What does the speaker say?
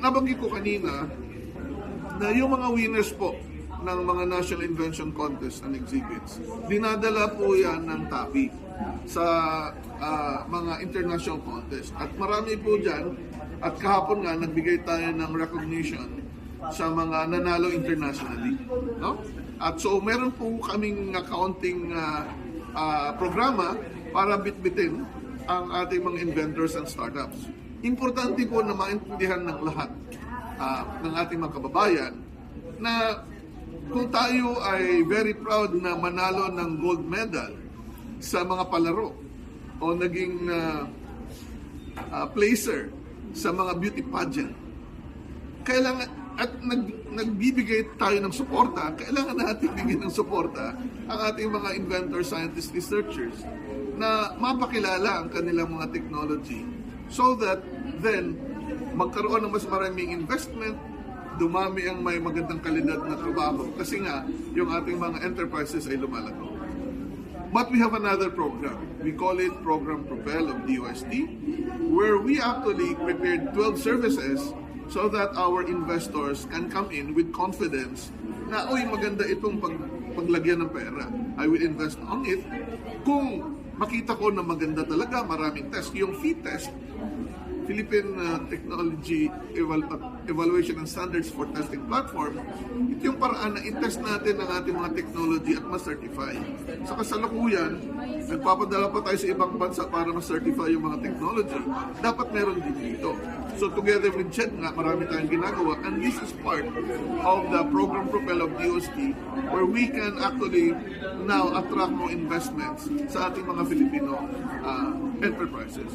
Nabanggit ko kanina na yung mga winners po ng mga National Invention Contest and Exhibits, dinadala po yan ng TAPI sa mga international contest. At marami po dyan, at kahapon nga, nagbigay tayo ng recognition sa mga nanalo internationally. No? At so, meron po kaming kaunting programa para bitbitin ang ating mga inventors and startups. Importante po na maintindihan ng lahat ng ating mga kababayan na kung tayo ay very proud na manalo ng gold medal sa mga palaro o naging placer sa mga beauty pageant, kailangan at nagbibigay tayo ng suporta, kailangan natin bigyan ng suporta ang ating mga inventors, scientists, researchers na mapakilala ang kanilang mga technology so that then magkaroon ng mas maraming investment, dumami ang may magandang kalidad na trabaho kasi nga yung ating mga enterprises ay lumalago. But we have another program. We call it Program Propel of DOST, where we actually prepared 12 services so that our investors can come in with confidence na, uy, maganda itong paglagyan ng pera. I will invest on it. Kung makita ko na maganda talaga, maraming test. Yung FEED test, Philippine Technology Evaluation and Standards for Testing Platform, ito yung paraan na i-test natin ang ating mga technology at ma-certify. Sa kasalukuyan, nagpapadala pa tayo sa ibang bansa para ma-certify yung mga technology. Dapat meron din dito. So together with JED nga, marami tayong ginagawa, and this is part of the Program Propel of DOST, where we can actually now attract more investments sa ating mga Filipino enterprises.